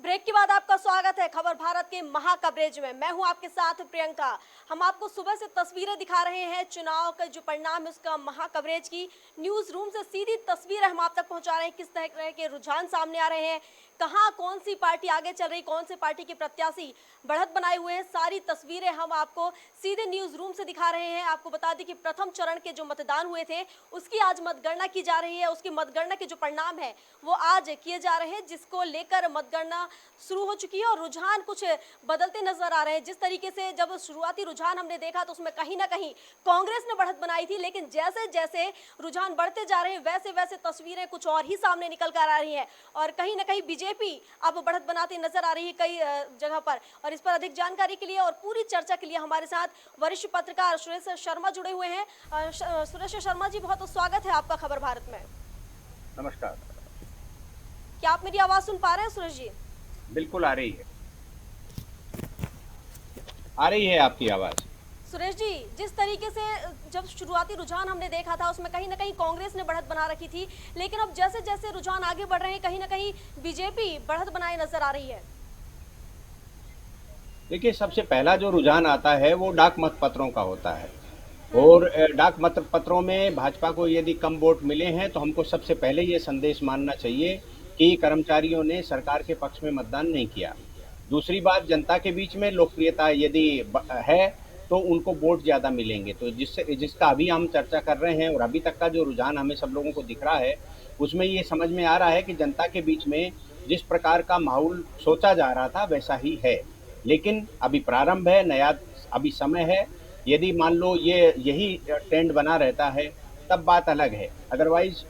Break के बाद आपका स्वागत है खबर भारत के महा कवरेज में। मैं हूं आपके साथ प्रियंका। हम आपको सुबह से तस्वीरें दिखा रहे हैं चुनाव का जो परिणाम है उसका महा कवरेज की। न्यूज रूम से सीधी तस्वीरें हम आप तक पहुंचा रहे हैं, किस तरह के रुझान सामने आ रहे हैं, कहां कौन सी पार्टी आगे चल रही, कौन सी पार्टी के प्रत्याशी बढ़त बनाए हुए हैं, सारी तस्वीरें हम आपको सीधे न्यूज रूम से दिखा रहे हैं। आपको बता दें कि प्रथम चरण के जो मतदान हुए थे उसकी आज मतगणना की जा रही है। उसकी मतगणना के जो परिणाम है वो आज किए जा रहे हैं, जिसको लेकर मतगणना शुरू हो चुकी है और रुझान कुछ बदलते नजर आ रहे हैं। जिस तरीके से जब शुरुआती रुझान हमने देखा तो उसमें कहीं ना कहीं कांग्रेस ने बढ़त बनाई थी, लेकिन जैसे जैसे रुझान बढ़ते जा रहे हैं वैसे वैसे तस्वीरें कुछ और ही सामने निकल कर आ रही हैं और कहीं ना कहीं बीजेपी अब बढ़त बनाती नजर आ रही है कई जगह पर। और इस पर अधिक जानकारी के लिए और पूरी चर्चा के लिए हमारे साथ वरिष्ठ पत्रकार सुरेश शर्मा जुड़े हुए हैं। सुरेश शर्मा जी, बहुत स्वागत है आपका खबर भारत में। नमस्कार। क्या आप मेरी आवाज सुन पा रहे हैं सुरेश जी? बिल्कुल आ रही है, आ रही है आपकी आवाज। सुरेश जी, जिस तरीके से जब शुरुआती रुझान हमने देखा था उसमें कहीं ना कहीं कांग्रेस ने बढ़त बना रखी थी, लेकिन अब जैसे जैसे रुझान आगे बढ़ रहे हैं कहीं ना कहीं बीजेपी बढ़त बनाए नजर आ रही है। देखिए, सबसे पहला जो रुझान आता है वो डाक मत पत्रों का होता है और डाक मत पत्रों में भाजपा को यदि कम वोट मिले हैं तो हमको सबसे पहले ये संदेश मानना चाहिए कि कर्मचारियों ने सरकार के पक्ष में मतदान नहीं किया। दूसरी बात, जनता के बीच में लोकप्रियता यदि है तो उनको वोट ज़्यादा मिलेंगे। तो जिसका अभी हम चर्चा कर रहे हैं और अभी तक का जो रुझान हमें सब लोगों को दिख रहा है उसमें ये समझ में आ रहा है कि जनता के बीच में जिस प्रकार का माहौल सोचा जा रहा था वैसा ही है। लेकिन अभी प्रारंभ है, नया अभी समय है। यदि मान लो ये यही ट्रेंड बना रहता है तब बात अलग है, अदरवाइज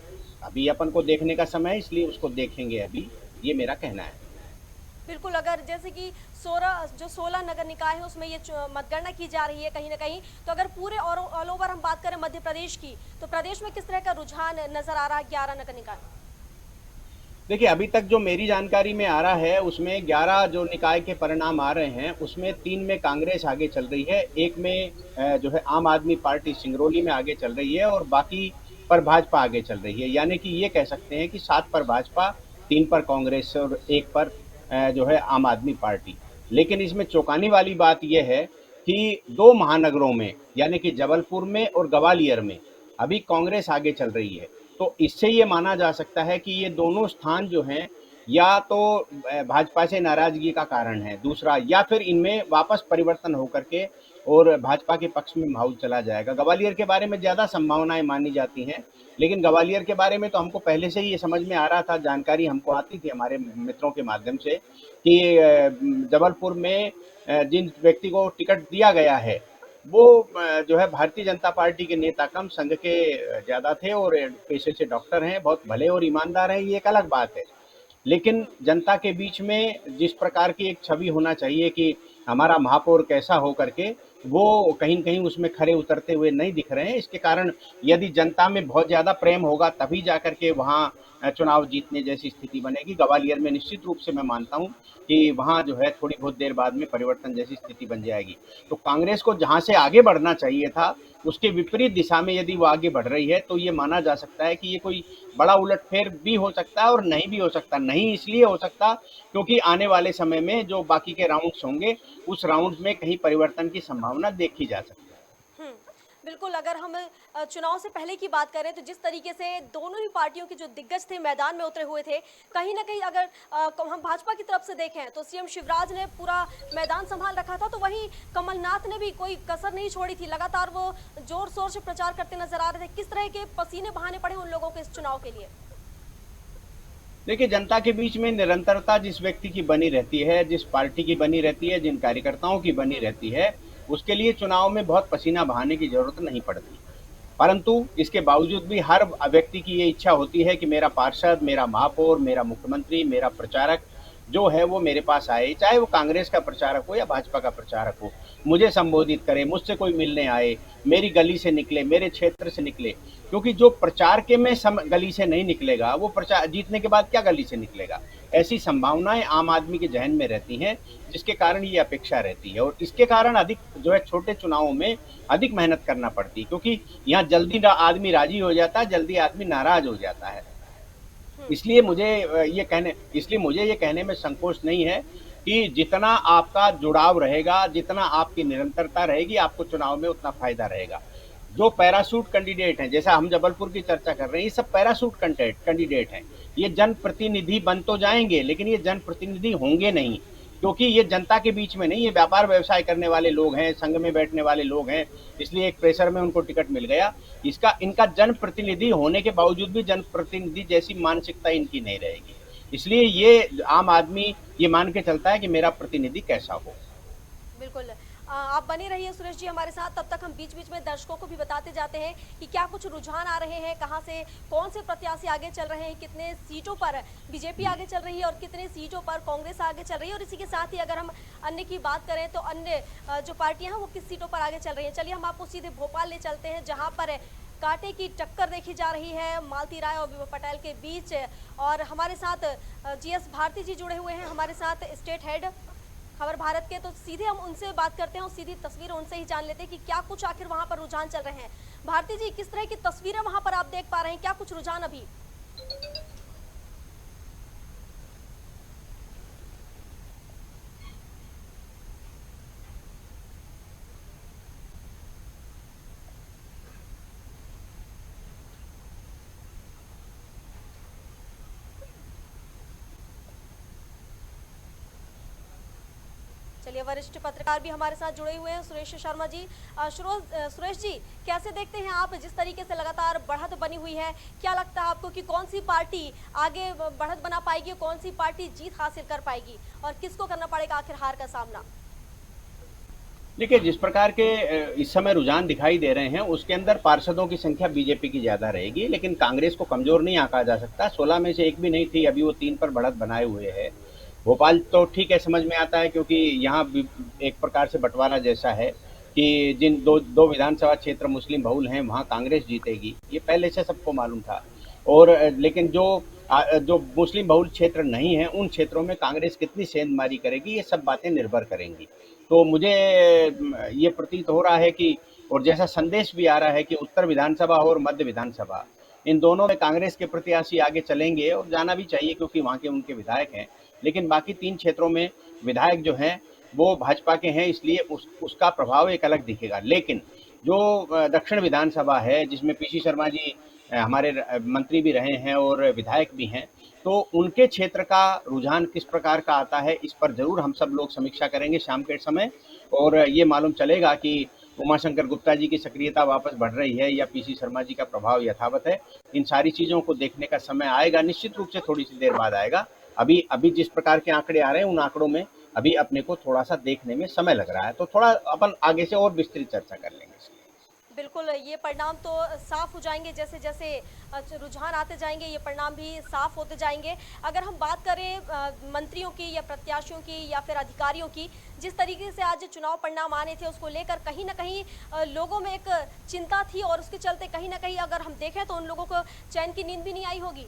अभी अपन को देखने का समय है, इसलिए उसको देखेंगे अभी, ये मेरा कहना है। बिल्कुल, अगर जैसे कि 16 नगर निकाय है उसमें ये मतगणना की जा रही है कहीं ना कहीं, तो अगर पूरे और ऑल ओवर हम बात करें मध्य प्रदेश की, तो प्रदेश में किस तरह का रुझान नजर आ रहा है 11 नगर निकाय? देखिए, अभी तक जो मेरी जानकारी में आ रहा है उसमें 11 जो निकाय के परिणाम आ रहे हैं उसमें 3 में कांग्रेस आगे चल रही है, एक में जो है आम आदमी पार्टी सिंगरौली में आगे चल रही है और बाकी पर भाजपा आगे चल रही है। यानी कि ये कह सकते हैं कि 7 पर भाजपा, 3 पर कांग्रेस और 1 पर जो है आम आदमी पार्टी। लेकिन इसमें चौंकाने वाली बात यह है कि 2 महानगरों में यानी कि जबलपुर में और ग्वालियर में अभी कांग्रेस आगे चल रही है। तो इससे ये माना जा सकता है कि ये दोनों स्थान जो हैं या तो भाजपा से नाराजगी का कारण है, दूसरा या फिर इनमें वापस परिवर्तन होकर के और भाजपा के पक्ष में माहौल चला जाएगा। ग्वालियर के बारे में ज़्यादा संभावनाएं मानी जाती हैं, लेकिन ग्वालियर के बारे में तो हमको पहले से ही ये समझ में आ रहा था, जानकारी हमको आती थी हमारे मित्रों के माध्यम से कि जबलपुर में जिन व्यक्ति को टिकट दिया गया है वो जो है भारतीय जनता पार्टी के नेता कम संघ के ज़्यादा थे और पेशे से डॉक्टर हैं, बहुत भले और ईमानदार हैं, ये एक अलग बात है। लेकिन जनता के बीच में जिस प्रकार की एक छवि होना चाहिए कि हमारा महापौर कैसा हो करके, वो कहीं कहीं उसमें खरे उतरते हुए नहीं दिख रहे हैं। इसके कारण यदि जनता में बहुत ज़्यादा प्रेम होगा तभी जा करके वहाँ चुनाव जीतने जैसी स्थिति बनेगी। ग्वालियर में निश्चित रूप से मैं मानता हूँ कि वहाँ जो है थोड़ी बहुत देर बाद में परिवर्तन जैसी स्थिति बन जाएगी। तो कांग्रेस को जहाँ से आगे बढ़ना चाहिए था उसके विपरीत दिशा में यदि वो आगे बढ़ रही है तो ये माना जा सकता है कि ये कोई बड़ा उलटफेर भी हो सकता है और नहीं भी हो सकता। नहीं इसलिए हो सकता क्योंकि आने वाले समय में जो बाकी के राउंड्स होंगे उस राउंड में कहीं परिवर्तन की संभावना देखी जा सकती है। हम्म, बिल्कुल। अगर हम चुनाव से पहले की बात करें तो जिस तरीके से दोनों ही पार्टियों के जो दिग्गज थे मैदान में उतरे हुए थे, कहीं ना कहीं अगर हम भाजपा की तरफ से देखें तो सीएम शिवराज ने पूरा मैदान संभाल रखा था, तो वहीं कमलनाथ ने भी कोई कसर नहीं छोड़ी थी। लगातार वो जोर शोर से प्रचार करते नजर आ रहे थे। किस तरह के पसीने बहाने पड़े उन लोगों के इस चुनाव के लिए? देखिए, जनता के बीच में निरंतरता जिस व्यक्ति की बनी रहती है, जिस पार्टी की बनी रहती है, जिन कार्यकर्ताओं की बनी रहती है, उसके लिए चुनाव में बहुत पसीना बहाने की जरूरत नहीं पड़ती। परंतु इसके बावजूद भी हर व्यक्ति की ये इच्छा होती है कि मेरा पार्षद, मेरा महापौर, मेरा मुख्यमंत्री, मेरा प्रचारक जो है वो मेरे पास आए, चाहे वो कांग्रेस का प्रचारक हो या भाजपा का प्रचारक हो, मुझे संबोधित करे, मुझसे कोई मिलने आए, मेरी गली से निकले, मेरे क्षेत्र से निकले। क्योंकि जो प्रचार के में गली से नहीं निकलेगा वो प्रचार जीतने के बाद क्या गली से निकलेगा। ऐसी संभावनाएं आम आदमी के जहन में रहती हैं, जिसके कारण ये अपेक्षा रहती है और इसके कारण अधिक जो है छोटे चुनावों में अधिक मेहनत करना पड़ती है, क्योंकि यहाँ जल्दी आदमी राजी हो जाता है, जल्दी आदमी नाराज हो जाता है। इसलिए मुझे ये कहने में संकोच नहीं है कि जितना आपका जुड़ाव रहेगा, जितना आपकी निरंतरता रहेगी, आपको चुनाव में उतना फायदा रहेगा। जो पैराशूट कैंडिडेट हैं, जैसा हम जबलपुर की चर्चा कर रहे हैं, ये सब पैराशूट कैंडिडेट हैं। ये जनप्रतिनिधि बन तो जाएंगे, लेकिन ये जनप्रतिनिधि होंगे नहीं, क्योंकि ये जनता के बीच में नहीं, ये व्यापार व्यवसाय करने वाले लोग हैं, संघ में बैठने वाले लोग हैं, इसलिए एक प्रेशर में उनको टिकट मिल गया। इनका जनप्रतिनिधि होने के बावजूद भी जनप्रतिनिधि जैसी मानसिकता इनकी नहीं रहेगी। इसलिए ये आम आदमी ये मान के चलता है कि मेरा प्रतिनिधि कैसा हो। बिल्कुल। आप बने रहिए सुरेश जी हमारे साथ, तब तक हम बीच बीच में दर्शकों को भी बताते जाते हैं कि क्या कुछ रुझान आ रहे हैं, कहां से कौन से प्रत्याशी आगे चल रहे हैं, कितने सीटों पर बीजेपी आगे चल रही है और कितने सीटों पर कांग्रेस आगे चल रही है। और इसी के साथ ही अगर हम अन्य की बात करें तो अन्य जो पार्टियां हैं वो किस सीटों पर आगे चल रही है। चलिए हम आपको सीधे भोपाल ले चलते हैं, जहाँ पर कांटे की टक्कर देखी जा रही है मालती राय और विभा पटेल के बीच। और हमारे साथ जीएस भारती जी जुड़े हुए हैं, हमारे साथ स्टेट हेड खबर भारत के। तो सीधे हम उनसे बात करते हैं और सीधी तस्वीरें उनसे ही जान लेते हैं कि क्या कुछ आखिर वहां पर रुझान चल रहे हैं। भारती जी, किस तरह की तस्वीरें वहां पर आप देख पा रहे हैं, क्या कुछ रुझान अभी? चलिए, वरिष्ठ पत्रकार भी हमारे साथ जुड़े हुए हैं, सुरेश शर्मा जी। सुरेश जी, कैसे देखते हैं आप जिस तरीके से लगातार बढ़त बनी हुई है, क्या लगता है आपको कि कौन सी पार्टी आगे बढ़त बना पाएगी, कौन सी पार्टी जीत हासिल कर पाएगी और किसको करना पड़ेगा आखिर हार का सामना? देखिए, जिस प्रकार के इस समय रुझान दिखाई दे रहे हैं, उसके अंदर पार्षदों की संख्या बीजेपी की ज़्यादा रहेगी, लेकिन कांग्रेस को कमज़ोर नहीं आंका जा सकता। 16 में से एक भी नहीं थी, अभी वो 3 पर बढ़त बनाए हुए है। भोपाल तो ठीक है, समझ में आता है, क्योंकि यहाँ भी एक प्रकार से बंटवारा जैसा है कि जिन दो दो विधानसभा क्षेत्र मुस्लिम बहुल हैं, वहाँ कांग्रेस जीतेगी, ये पहले से सबको मालूम था। और लेकिन जो मुस्लिम बहुल क्षेत्र नहीं है, उन क्षेत्रों में कांग्रेस कितनी सेंधमारी करेगी, ये सब बातें निर्भर करेंगी। तो मुझे ये प्रतीत हो रहा है कि, और जैसा संदेश भी आ रहा है कि उत्तर विधानसभा और मध्य विधानसभा, इन दोनों में कांग्रेस के प्रत्याशी आगे चलेंगे, और जाना भी चाहिए क्योंकि वहाँ के उनके विधायक हैं। लेकिन बाकी 3 क्षेत्रों में विधायक जो हैं वो भाजपा के हैं, इसलिए उसका प्रभाव एक अलग दिखेगा। लेकिन जो दक्षिण विधानसभा है, जिसमें पीसी शर्मा जी हमारे मंत्री भी रहे हैं और विधायक भी हैं, तो उनके क्षेत्र का रुझान किस प्रकार का आता है, इस पर ज़रूर हम सब लोग समीक्षा करेंगे शाम के समय, और ये मालूम चलेगा कि उमाशंकर गुप्ता जी की सक्रियता वापस बढ़ रही है या पीसी शर्मा जी का प्रभाव यथावत है। इन सारी चीज़ों को देखने का समय आएगा, निश्चित रूप से थोड़ी सी देर बाद आएगा। अभी अभी जिस प्रकार के आंकड़े आ रहे हैं, उन आंकड़ों में अभी अपने को थोड़ा सा देखने में समय लग रहा है, तो थोड़ा अपन आगे से और विस्तृत चर्चा कर लेंगे। बिल्कुल, ये परिणाम तो साफ हो जाएंगे जैसे जैसे रुझान आते जाएंगे, ये परिणाम भी साफ होते जाएंगे। अगर हम बात करें मंत्रियों की या प्रत्याशियों की या फिर अधिकारियों की, जिस तरीके से आज चुनाव परिणाम आने थे उसको लेकर कहीं ना कहीं लोगों में एक चिंता थी, और उसके चलते कहीं ना कहीं अगर हम देखें तो उन लोगों को चैन की नींद भी नहीं आई होगी।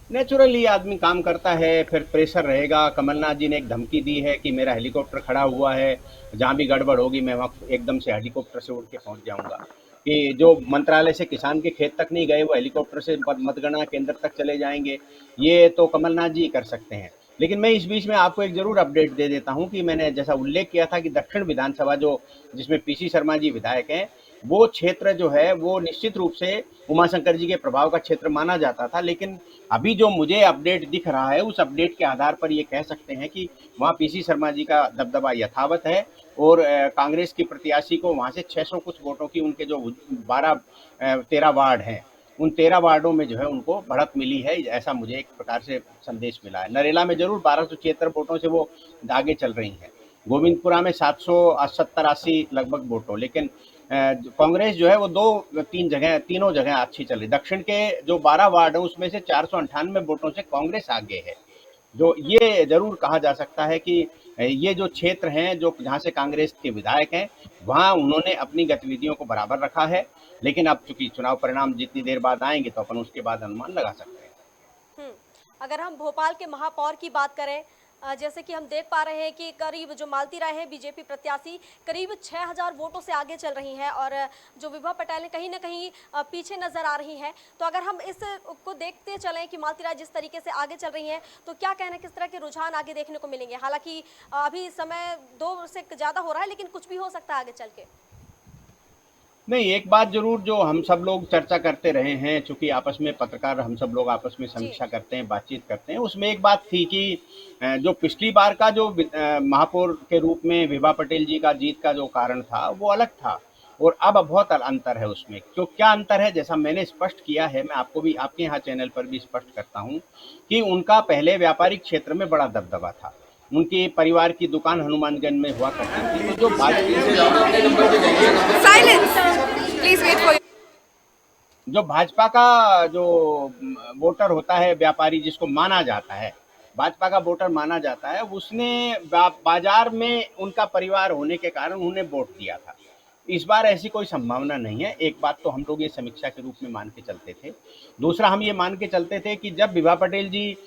नेचुरली आदमी काम करता है, फिर प्रेशर रहेगा। कमलनाथ जी ने एक धमकी दी है कि मेरा हेलीकॉप्टर खड़ा हुआ है, जहाँ भी गड़बड़ होगी मैं वहाँ एकदम से हेलीकॉप्टर से उड़ के पहुँच जाऊँगा। कि जो मंत्रालय से किसान के खेत तक नहीं गए, वो हेलीकॉप्टर से मतगणना केंद्र तक चले जाएंगे, ये तो कमलनाथ जी कर सकते हैं। लेकिन मैं इस बीच में आपको एक जरूर अपडेट दे देता हूँ कि मैंने जैसा उल्लेख किया था कि दक्षिण विधानसभा जो जिसमें पीसी शर्मा जी विधायक हैं, वो क्षेत्र जो है वो निश्चित रूप से उमाशंकर जी के प्रभाव का क्षेत्र माना जाता था। लेकिन अभी जो मुझे अपडेट दिख रहा है, उस अपडेट के आधार पर ये कह सकते हैं कि वहाँ पीसी शर्मा जी का दबदबा यथावत है, और कांग्रेस की प्रत्याशी को वहाँ से 600 कुछ वोटों की, उनके जो 13 वार्ड हैं, उन 13 वार्डों में जो है उनको बढ़त मिली है, ऐसा मुझे एक प्रकार से संदेश मिला है। नरेला में जरूर 1276 वोटों से वो आगे चल रही हैं, गोविंदपुरा में 770-80 लगभग वोटों। लेकिन कांग्रेस जो है वो तीनों जगह अच्छी चल रही। दक्षिण के जो 12 वार्ड हैं उसमें से 498 वोटों से कांग्रेस आगे है। जो ये जरूर कहा जा सकता है कि ये जो क्षेत्र हैं, जो जहाँ से कांग्रेस के विधायक हैं, वहाँ उन्होंने अपनी गतिविधियों को बराबर रखा है। लेकिन अब चूंकि चुनाव परिणाम जितनी देर बाद आएंगे तो अपन उसके बाद अनुमान लगा सकते हैं। अगर हम भोपाल के महापौर की बात करें, जैसे कि हम देख पा रहे हैं कि करीब जो मालती राय है बीजेपी प्रत्याशी करीब 6000 वोटों से आगे चल रही हैं और जो विभा पटेल है कहीं ना कहीं पीछे नजर आ रही हैं। तो अगर हम इस को देखते चलें कि मालती राय जिस तरीके से आगे चल रही हैं तो क्या कहना है किस तरह के रुझान आगे देखने को मिलेंगे? हालांकि अभी समय 2 से ज़्यादा हो रहा है लेकिन कुछ भी हो सकता है आगे चल के। नहीं, एक बात ज़रूर जो हम सब लोग चर्चा करते रहे हैं, चूँकि आपस में पत्रकार हम सब लोग आपस में जी। समीक्षा करते हैं, बातचीत करते हैं, उसमें एक बात थी कि जो पिछली बार का जो महापौर के रूप में विभा पटेल जी का जीत का जो कारण था, वो अलग था और अब बहुत अंतर है उसमें। तो क्या अंतर है, जैसा मैंने स्पष्ट किया है, मैं आपको भी आपके यहाँ चैनल पर भी स्पष्ट करता हूँ कि उनका पहले व्यापारिक क्षेत्र में बड़ा दबदबा था। उनके परिवार की दुकान हनुमानगंज में हुआ करती थी, तो जो Silence! Please wait for जो भाजपा का जो वोटर होता है, व्यापारी जिसको माना जाता है, भाजपा का वोटर माना जाता है, उसने बाजार में उनका परिवार होने के कारण उन्हें वोट दिया था। इस बार ऐसी कोई संभावना नहीं है। एक बात तो हम लोग ये समीक्षा के रूप में मान के चलते थे। दूसरा, हम ये मान के चलते थे कि जब विभा पटेल जी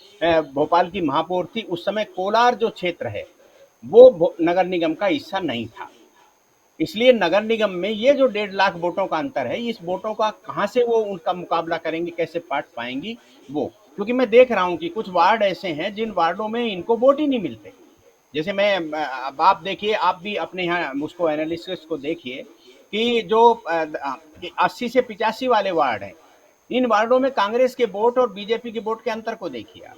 भोपाल की महापौर थी, उस समय कोलार जो क्षेत्र है वो नगर निगम का हिस्सा नहीं था। इसलिए नगर निगम में ये जो 1.5 लाख वोटों का अंतर है, इस वोटों का कहाँ से वो उनका मुकाबला करेंगे, कैसे पाट पाएंगी वो। क्योंकि मैं देख रहा हूँ कि कुछ वार्ड ऐसे हैं जिन वार्डों में इनको वोट ही नहीं मिलते। जैसे मैं अब आप देखिए, आप भी अपने यहाँ उसको एनालिसिस को देखिए कि जो 80 से 85 वाले वार्ड हैं, इन वार्डों में कांग्रेस के वोट और बीजेपी के वोट के अंतर को देखिए आप।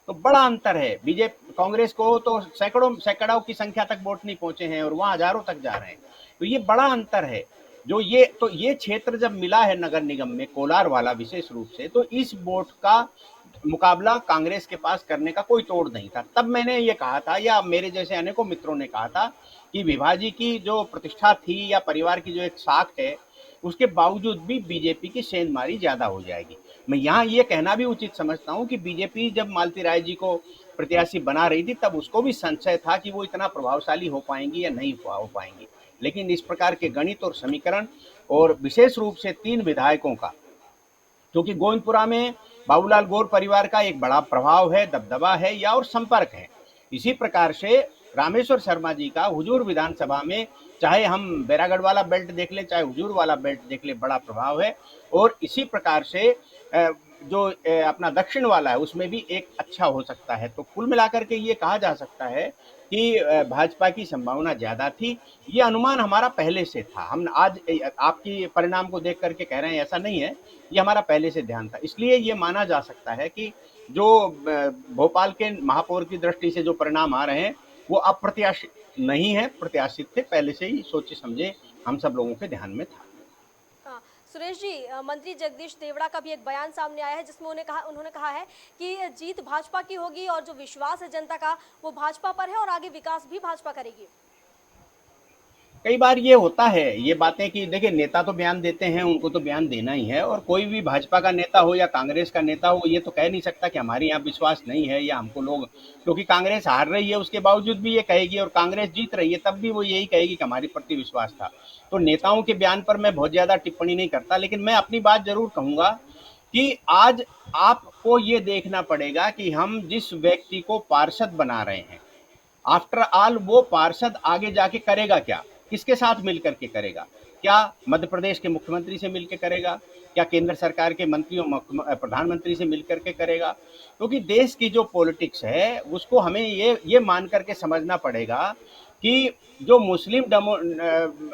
तो बड़ा अंतर है। बीजेपी कांग्रेस को तो सैकड़ों की संख्या तक वोट नहीं पहुंचे हैं और वहां हजारों तक जा रहे हैं। तो ये बड़ा अंतर है। जो ये क्षेत्र जब मिला है नगर निगम में, कोलार वाला विशेष रूप से, तो इस वोट का मुकाबला कांग्रेस के पास करने का कोई तोड़ नहीं था। तब मैंने ये कहा था, या मेरे जैसे अनेकों मित्रों ने कहा था, कि विभाजी की जो प्रतिष्ठा थी या परिवार की जो एक साख है, उसके बावजूद भी बीजेपी की सेंधमारी ज्यादा हो जाएगी। मैं यहाँ ये कहना भी उचित समझता हूँ कि बीजेपी जब मालती राय जी को प्रत्याशी बना रही थी, तब उसको भी संशय था कि वो इतना प्रभावशाली हो पाएंगी या नहीं हो पाएंगी। लेकिन इस प्रकार के गणित और समीकरण, और विशेष रूप से 3 विधायकों का, क्योंकि गोविंदपुरा में बाबूलाल गौर परिवार का एक बड़ा प्रभाव है, दबदबा है या और संपर्क है। इसी प्रकार से रामेश्वर शर्मा जी का हुजूर विधानसभा में, चाहे हम बैरागढ़ वाला बेल्ट देख ले, चाहे हुजूर वाला बेल्ट देख ले, बड़ा प्रभाव है। और इसी प्रकार से जो अपना दक्षिण वाला है, उसमें भी एक अच्छा हो सकता है। तो कुल मिलाकर के ये कहा जा सकता है कि भाजपा की संभावना ज्यादा थी। ये अनुमान हमारा पहले से था। हम आज आपकी परिणाम को देख करके कह रहे हैं, ऐसा नहीं है। ये हमारा पहले से ध्यान था। इसलिए ये माना जा सकता है कि जो भोपाल के महापौर की दृष्टि से जो परिणाम आ रहे हैं, वो अप्रत्याशित नहीं है, प्रत्याशित थे, पहले से ही सोचे समझे हम सब लोगों के ध्यान में था। हाँ, सुरेश जी, मंत्री जगदीश देवड़ा का भी एक बयान सामने आया है जिसमें उन्होंने कहा है कि जीत भाजपा की होगी और जो विश्वास है जनता का वो भाजपा पर है और आगे विकास भी भाजपा करेगी। कई बार ये होता है, ये बातें, कि देखिए नेता तो बयान देते हैं, उनको तो बयान देना ही है। और कोई भी भाजपा का नेता हो या कांग्रेस का नेता हो, ये तो कह नहीं सकता कि हमारे यहाँ विश्वास नहीं है या हमको लोग, क्योंकि कांग्रेस हार रही है उसके बावजूद भी ये कहेगी, और कांग्रेस जीत रही है तब भी वो यही कहेगी कि हमारी प्रति विश्वास था। तो नेताओं के बयान पर मैं बहुत ज्यादा टिप्पणी नहीं करता, लेकिन मैं अपनी बात जरूर कहूंगा कि आज आपको ये देखना पड़ेगा कि हम जिस व्यक्ति को पार्षद बना रहे हैं, आफ्टर ऑल वो पार्षद आगे जाके करेगा क्या, किसके साथ मिलकर के करेगा? क्या मध्य प्रदेश के मुख्यमंत्री से मिलकर करेगा? क्या केंद्र सरकार के मंत्रियों प्रधानमंत्री से मिलकर के करेगा? क्योंकि देश की जो पॉलिटिक्स है, उसको हमें ये मान करके समझना पड़ेगा कि जो मुस्लिम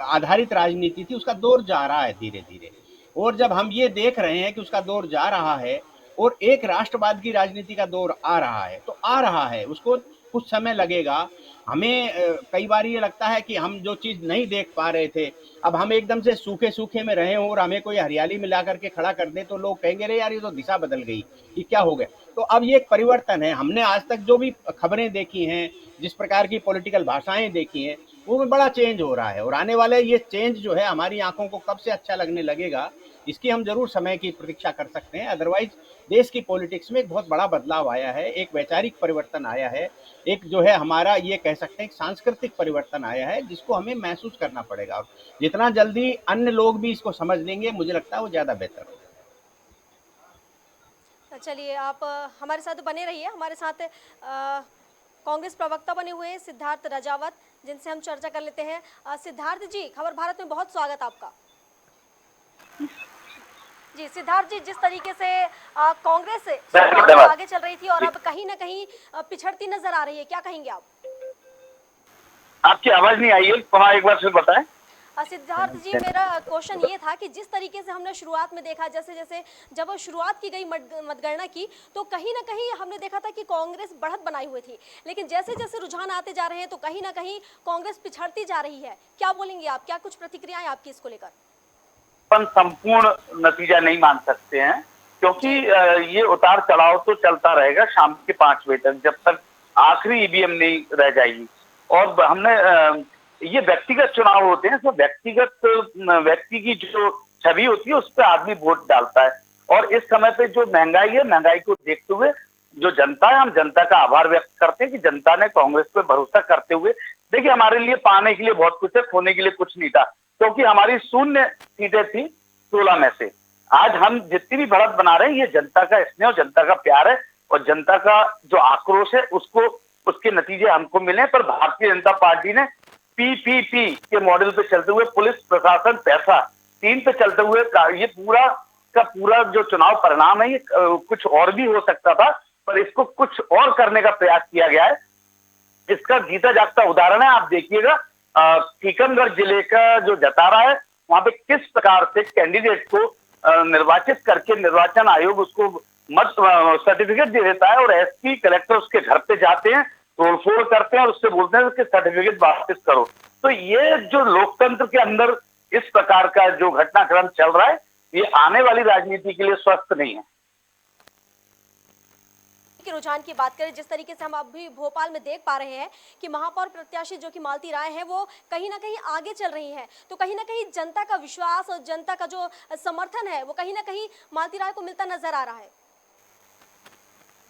आधारित राजनीति थी, उसका दौर जा रहा है धीरे धीरे। और जब हम ये देख रहे हैं कि उसका दौर जा रहा है और एक राष्ट्रवाद की राजनीति का दौर आ रहा है, तो आ रहा है, उसको कुछ समय लगेगा। हमें कई बार ये लगता है कि हम जो चीज नहीं देख पा रहे थे, अब हम एकदम से सूखे सूखे में रहे और हमें कोई हरियाली में ला करके खड़ा कर दे, तो लोग कहेंगे अरे यार, ये तो दिशा बदल गई, ये क्या हो गया। तो अब ये एक परिवर्तन है। हमने आज तक जो भी खबरें देखी हैं, जिस प्रकार की पॉलिटिकल भाषाएं देखी हैं, वो में बड़ा चेंज हो रहा है। और आने वाले ये चेंज जो है, हमारी आंखों को कब से अच्छा लगने लगेगा, इसकी हम जरूर समय की प्रतीक्षा कर सकते हैं। अदरवाइज देश की पॉलिटिक्स में एक बहुत बड़ा बदलाव आया है, एक वैचारिक परिवर्तन आया है, एक जो है हमारा ये कह सकते हैं सांस्कृतिक परिवर्तन आया है, जिसको हमें महसूस करना पड़ेगा। और जितना जल्दी अन्य लोग भी इसको समझ लेंगे, मुझे लगता है वो ज्यादा बेहतर होगा। चलिए, आप हमारे साथ बने रहिए। हमारे साथ कांग्रेस प्रवक्ता बने हुए हैं सिद्धार्थ रजावत, जिनसे हम चर्चा कर लेते हैं। सिद्धार्थ जी, खबर भारत में बहुत स्वागत आपका। जी सिद्धार्थ जी, जिस तरीके से कांग्रेस शुरुआत में आगे चल रही थी और अब कहीं ना कहीं पिछड़ती नजर आ रही है, क्या कहेंगे आप? आपकी आवाज नहीं आई है, पुनः एक बार फिर बताएं। सिद्धार्थ जी, मेरा क्वेश्चन ये था कि जिस तरीके से हमने शुरुआत में देखा, जैसे जैसे जब शुरुआत की गई मतगणना की, तो कहीं ना कहीं हमने देखा था कि कांग्रेस बढ़त बनाई हुई थी, लेकिन जैसे जैसे रुझान आते जा रहे हैं तो कहीं ना कहीं कांग्रेस पिछड़ती जा रही है। क्या बोलेंगे आप, क्या कुछ प्रतिक्रियाएं आपकी इसको लेकर? अपन संपूर्ण नतीजा नहीं मान सकते हैं, क्योंकि ये उतार चढ़ाव तो चलता रहेगा शाम के 5 बजे तक, जब तक आखिरी ईवीएम नहीं रह जाएगी। और हमने ये व्यक्तिगत चुनाव होते हैं, तो व्यक्तिगत व्यक्ति की जो छवि होती है उस पर आदमी वोट डालता है। और इस समय पे जो महंगाई है, महंगाई को देखते हुए जो जनता है, हम जनता का आभार व्यक्त करते हैं कि जनता ने कांग्रेस पे भरोसा करते हुए, देखिए हमारे लिए पाने के लिए बहुत कुछ है, खोने के लिए कुछ नहीं था, क्योंकि हमारी 0 सीटें थी 16 में से। आज हम जितनी भी बढ़त बना रहे हैं, ये जनता का स्नेह और जनता का प्यार है, और जनता का जो आक्रोश है उसको, उसके नतीजे हमको मिले। पर भारतीय जनता पार्टी ने पीपीपी के मॉडल पे चलते हुए, पुलिस प्रशासन पैसा 3 पे चलते हुए, ये पूरा का पूरा जो चुनाव परिणाम है, ये कुछ और भी हो सकता था, पर इसको कुछ और करने का प्रयास किया गया है। इसका जीता जागता उदाहरण है, आप देखिएगा टीकमगढ़ जिले का जो जतारा है, वहां पे किस प्रकार से कैंडिडेट को निर्वाचित करके निर्वाचन आयोग उसको मत सर्टिफिकेट दे देता है, और एसपी कलेक्टर उसके घर पे जाते हैं, तोड़फोड़ करते हैं और उससे बोलते हैं कि सर्टिफिकेट वापस करो। तो ये जो लोकतंत्र के अंदर इस प्रकार का जो घटनाक्रम चल रहा है, ये आने वाली राजनीति के लिए स्वस्थ नहीं है। के रुझान की बात करें, जिस तरीके से हम अभी भोपाल में देख पा रहे हैं कि महापौर प्रत्याशी जो कि मालती राय है, वो कहीं ना कहीं आगे चल रही हैं, तो कहीं ना कहीं जनता का विश्वास और जनता का जो समर्थन है वो कहीं ना कहीं मालती राय को मिलता नजर आ रहा है।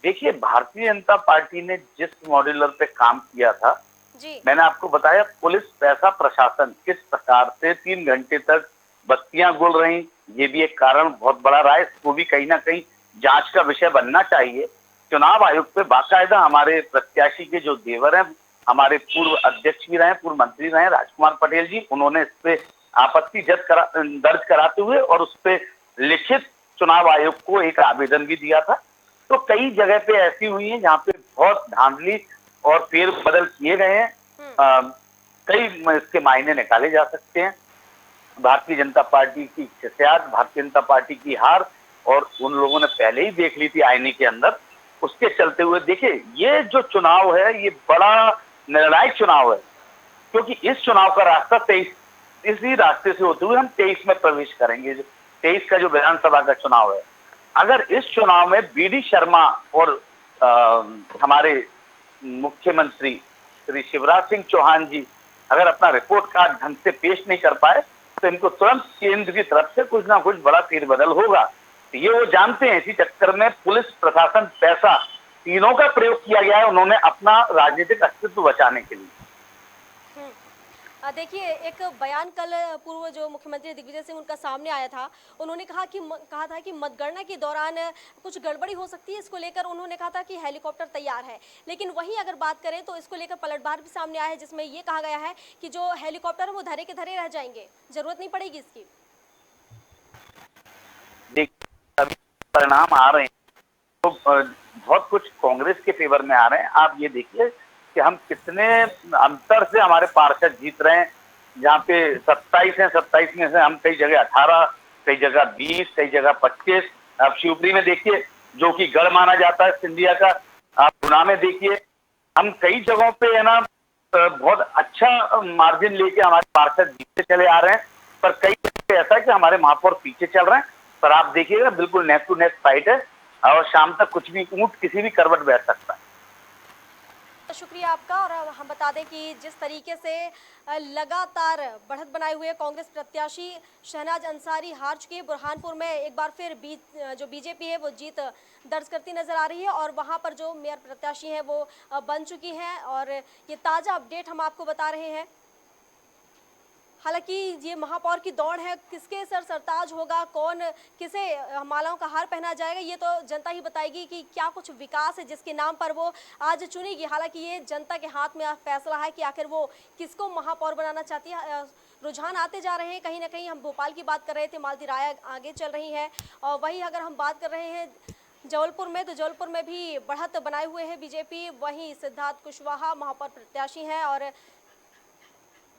देखिए, भारतीय जनता पार्टी ने जिस मॉड्यूलर पे काम किया था जी, मैंने आपको बताया, पुलिस पैसा प्रशासन किस प्रकार से 3 घंटे तक बत्तियां गुल रही, ये भी एक कारण बहुत बड़ा रहा है। इसको भी कहीं ना कहीं जांच का विषय बनना चाहिए। चुनाव आयोग पे बाकायदा हमारे प्रत्याशी के जो देवर हैं, हमारे पूर्व अध्यक्ष भी रहे, पूर्व मंत्री रहे राजकुमार पटेल जी, उन्होंने इस पे आपत्ति दर्ज कराते हुए और उस पे लिखित चुनाव आयोग को एक आवेदन भी दिया था। तो कई जगह पे ऐसी हुई है जहाँ पे बहुत धांधली और फेर बदल किए गए हैं। कई इसके मायने निकाले जा सकते हैं। भारतीय जनता पार्टी की खिसियात, भारतीय जनता पार्टी की हार, और उन लोगों ने पहले ही देख ली थी आईने के अंदर, उसके चलते हुए देखिए ये जो चुनाव है, ये बड़ा निर्णायक चुनाव है, क्योंकि इस चुनाव का रास्ता 23, इसी रास्ते से होते हुए हम 23 में प्रवेश करेंगे। 23 का जो विधानसभा का चुनाव है, अगर इस चुनाव में बीडी शर्मा और हमारे मुख्यमंत्री श्री शिवराज सिंह चौहान जी अगर अपना रिपोर्ट कार्ड ढंग से पेश नहीं कर पाए, तो इनको तुरंत केंद्र की तरफ से कुछ ना कुछ बड़ा फेरबदल होगा। ये वो जानते हैं। इसी चक्कर में पुलिस प्रशासन पैसा तीनों का प्रयोग किया गया है, उन्होंने अपना राजनीतिक अस्तित्व बचाने के लिए। देखिए, एक बयान कल पूर्व जो मुख्यमंत्री दिग्विजय सिंह उनका सामने आया था, उन्होंने कहा था कि मतगणना के दौरान कुछ गड़बड़ी हो सकती है। इसको लेकर उन्होंने कहा था कि हेलीकॉप्टर तैयार है, लेकिन वहीं अगर बात करें तो इसको लेकर पलटवार भी सामने आया है, जिसमें ये कहा गया है कि जो हेलीकॉप्टर है वो धरे के धरे रह जाएंगे, जरूरत नहीं पड़ेगी इसकी। देखिए, परिणाम आ रहे हैं तो बहुत कुछ कांग्रेस के फेवर में आ रहे हैं। आप ये देखिए कि हम कितने अंतर से हमारे पार्षद जीत रहे हैं। जहाँ पे 27 हैं, 27 में से हम कई जगह 18, कई जगह 20, कई जगह 25। आप शिवपुरी में देखिए, जो कि गढ़ माना जाता है सिंधिया का। आप गुना में देखिए, हम कई जगहों पे है ना बहुत अच्छा मार्जिन लेके हमारे पार्षद जीतते चले आ रहे हैं, पर कई जगह ऐसा है कि हमारे महापौर पीछे चल रहे हैं। पर आप देखिएगा, बिल्कुल नेक टू नेक फाइट है, और शाम तक कुछ भी ऊंट किसी भी करवट बैठ सकता है। शुक्रिया आपका। और हम बता दें कि जिस तरीके से लगातार बढ़त बनाए हुए कांग्रेस प्रत्याशी शहनाज अंसारी हार चुकी है, बुरहानपुर में एक बार फिर जो बीजेपी है वो जीत दर्ज करती नजर आ रही है, और वहां पर जो मेयर प्रत्याशी हैं वो बन चुकी हैं। और ये ताज़ा अपडेट हम आपको बता रहे हैं। हालांकि ये महापौर की दौड़ है, किसके सर सरताज होगा, कौन किसे मालाओं का हार पहना जाएगा, ये तो जनता ही बताएगी कि क्या कुछ विकास है जिसके नाम पर वो आज चुनेगी। हालांकि ये जनता के हाथ में फैसला है कि आखिर वो किसको महापौर बनाना चाहती है। रुझान आते जा रहे हैं, कहीं ना कहीं हम भोपाल की बात कर रहे थे, मालती राय आगे चल रही है। और वही अगर हम बात कर रहे हैं जबलपुर में, तो जबलपुर में भी बढ़त बनाए हुए है बीजेपी। वहीं सिद्धार्थ कुशवाहा महापौर प्रत्याशी हैं और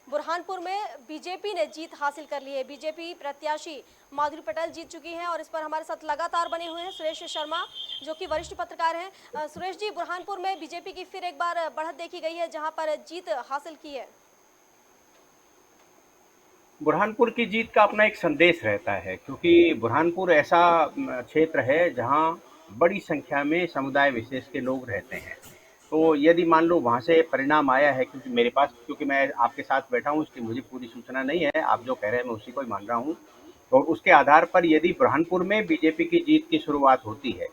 बुरहानपुर में बीजेपी ने जीत हासिल कर ली है। बीजेपी प्रत्याशी माधुरी पटेल जीत चुकी हैं और इस पर हमारे साथ लगातार बने हुए हैं सुरेश शर्मा, जो कि वरिष्ठ पत्रकार हैं। सुरेश जी, बुरहानपुर में बीजेपी की फिर एक बार बढ़त देखी गई है, जहां पर जीत हासिल की है। बुरहानपुर की जीत का अपना एक संदेश रहता है, क्योंकि बुरहानपुर ऐसा क्षेत्र है जहां बड़ी संख्या में समुदाय विशेष के लोग रहते हैं। तो यदि मान लो वहां से परिणाम आया है, क्योंकि मेरे पास, क्योंकि मैं आपके साथ बैठा हूं, इसकी मुझे पूरी सूचना नहीं है, आप जो कह रहे हैं मैं उसी को ही मान रहा हूं। तो उसके आधार पर यदि बुरहानपुर में बीजेपी की जीत की शुरुआत होती है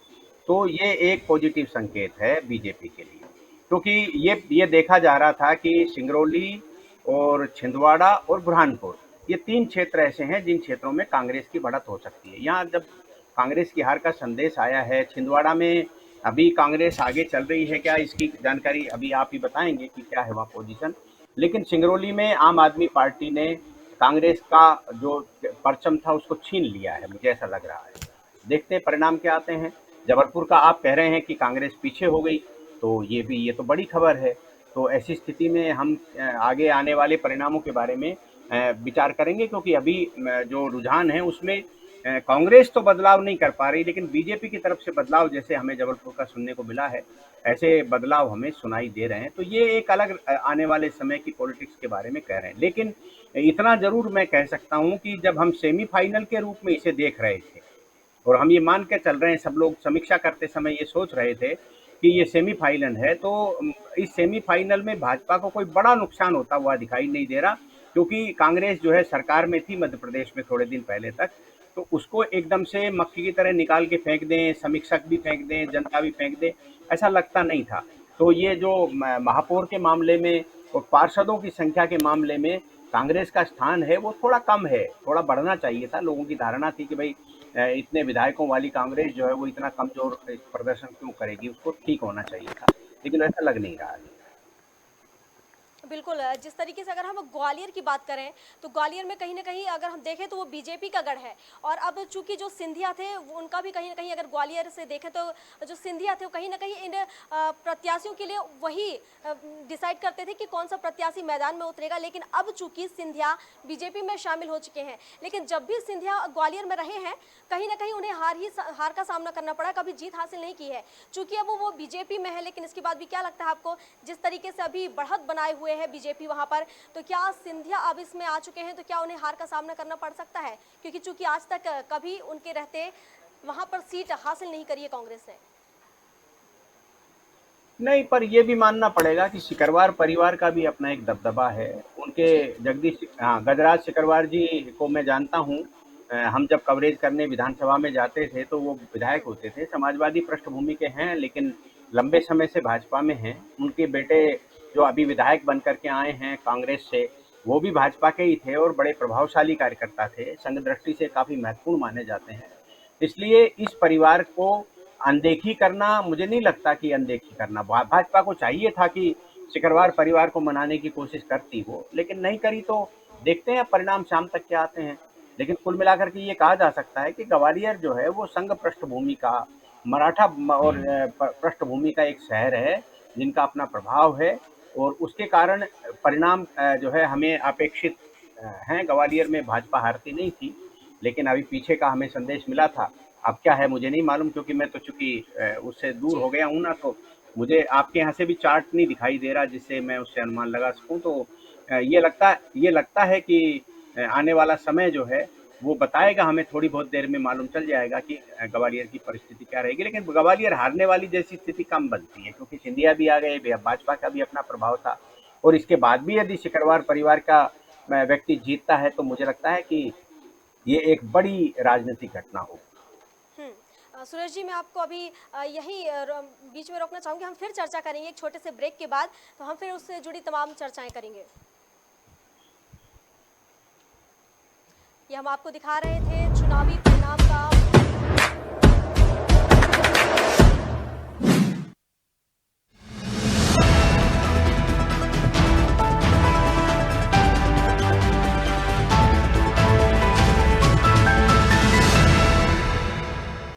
तो ये एक पॉजिटिव संकेत है बीजेपी के लिए, क्योंकि ये देखा जा रहा था कि सिंगरौली और छिंदवाड़ा और बुरहानपुर, ये 3 क्षेत्र ऐसे हैं जिन क्षेत्रों में कांग्रेस की बढ़त हो सकती है। यहाँ जब कांग्रेस की हार का संदेश आया है, छिंदवाड़ा में अभी कांग्रेस आगे चल रही है क्या, इसकी जानकारी अभी आप ही बताएंगे कि क्या है वहाँ पोजीशन। लेकिन सिंगरौली में आम आदमी पार्टी ने कांग्रेस का जो परचम था उसको छीन लिया है, मुझे ऐसा लग रहा है। देखते हैं परिणाम क्या आते हैं। जबलपुर का आप कह रहे हैं कि कांग्रेस पीछे हो गई, तो ये तो बड़ी खबर है। तो ऐसी स्थिति में हम आगे आने वाले परिणामों के बारे में विचार करेंगे, क्योंकि अभी जो रुझान है उसमें कांग्रेस तो बदलाव नहीं कर पा रही, लेकिन बीजेपी की तरफ से बदलाव जैसे हमें जबलपुर का सुनने को मिला है, ऐसे बदलाव हमें सुनाई दे रहे हैं। तो ये एक अलग आने वाले समय की पॉलिटिक्स के बारे में कह रहे हैं। लेकिन इतना जरूर मैं कह सकता हूं कि जब हम सेमीफाइनल के रूप में इसे देख रहे थे और हम ये मान के चल रहे हैं, सब लोग समीक्षा करते समय ये सोच रहे थे कि ये सेमीफाइनल है, तो इस सेमीफाइनल में भाजपा को कोई बड़ा नुकसान होता हुआ दिखाई नहीं दे रहा, क्योंकि कांग्रेस जो है सरकार में थी मध्य प्रदेश में थोड़े दिन पहले तक, तो उसको एकदम से मक्खी की तरह निकाल के फेंक दें, समीक्षक भी फेंक दें, जनता भी फेंक दे, ऐसा लगता नहीं था। तो ये जो महापौर के मामले में और पार्षदों की संख्या के मामले में कांग्रेस का स्थान है वो थोड़ा कम है, थोड़ा बढ़ना चाहिए था। लोगों की धारणा थी कि भाई इतने विधायकों वाली कांग्रेस जो है वो इतना कमजोर प्रदर्शन क्यों करेगी, उसको ठीक होना चाहिए था, लेकिन ऐसा लग नहीं रहा है। बिल्कुल, जिस तरीके से अगर हम ग्वालियर की बात करें तो ग्वालियर में कहीं ना कहीं अगर हम देखें तो वो बीजेपी का गढ़ है। और अब चूंकि जो सिंधिया थे उनका भी कहीं ना कहीं अगर ग्वालियर से देखें तो जो सिंधिया थे वो कहीं ना कहीं इन प्रत्याशियों के लिए वही डिसाइड करते थे कि कौन सा प्रत्याशी मैदान में उतरेगा। लेकिन अब चूंकि सिंधिया बीजेपी में शामिल हो चुके हैं, लेकिन जब भी सिंधिया ग्वालियर में रहे हैं कहीं ना कहीं उन्हें हार का सामना करना पड़ा, कभी जीत हासिल नहीं की है। चूंकि अब वो बीजेपी में है, लेकिन इसके बाद भी क्या लगता है आपको, जिस तरीके से अभी बढ़त बनाए हुए है बीजेपी वहां पर, तो क्या सिंधिया अब इसमें आ चुके हैं तो क्या उन्हें हार का सामना करना पड़ सकता है? क्योंकि चूंकि आज तक कभी उनके रहते वहां पर सीट हासिल नहीं करी है कांग्रेस ने। नहीं, पर यह भी मानना पड़ेगा कि सिकरवार परिवार का भी अपना एक दबदबा है। उनके जगदीश, हाँ, गजराज सिकरवार जी को मैं जानता हूँ। हम जब कवरेज करने विधानसभा में जाते थे तो वो विधायक होते थे, समाजवादी पृष्ठभूमि के हैं, लेकिन लंबे समय से भाजपा में हैं। उनके बेटे जो अभी विधायक बन करके आए हैं कांग्रेस से, वो भी भाजपा के ही थे और बड़े प्रभावशाली कार्यकर्ता थे, संघ दृष्टि से काफ़ी महत्वपूर्ण माने जाते हैं। इसलिए इस परिवार को अनदेखी करना, मुझे नहीं लगता कि अनदेखी करना, भाजपा को चाहिए था कि सिकरवार परिवार को मनाने की कोशिश करती हो, लेकिन नहीं करी। तो देखते हैं परिणाम शाम तक क्या आते हैं। लेकिन कुल मिलाकर के ये कहा जा सकता है कि ग्वालियर जो है वो संघ पृष्ठभूमि का, मराठा और पृष्ठभूमि का एक शहर है जिनका अपना प्रभाव है, और उसके कारण परिणाम जो है हमें अपेक्षित हैं। ग्वालियर में भाजपा हारती नहीं थी, लेकिन अभी पीछे का हमें संदेश मिला था। अब क्या है मुझे नहीं मालूम, क्योंकि मैं तो चूंकि उससे दूर जी हो गया हूँ ना, तो मुझे आपके यहाँ से भी चार्ट नहीं दिखाई दे रहा जिससे मैं उससे अनुमान लगा सकूँ। तो ये लगता है कि आने वाला समय जो है वो बताएगा, हमें थोड़ी बहुत देर में मालूम चल जाएगा कि ग्वालियर की परिस्थिति क्या रहेगी। लेकिन ग्वालियर हारने वाली जैसी स्थिति कम बनती है, क्योंकि सिंधिया भी आ गए, भाजपा का भी अपना प्रभाव था, और इसके बाद भी यदि सिकरवार परिवार का व्यक्ति जीतता है तो मुझे लगता है कि ये एक बड़ी राजनीतिक घटना होगी। सुरेश जी, मैं आपको अभी यही बीच में रोकना चाहूंगी। हम फिर चर्चा करेंगे एक छोटे से ब्रेक के बाद, तो हम फिर उससे जुड़ी तमाम चर्चाएं करेंगे। ये हम आपको दिखा रहे थे चुनावी परिणाम का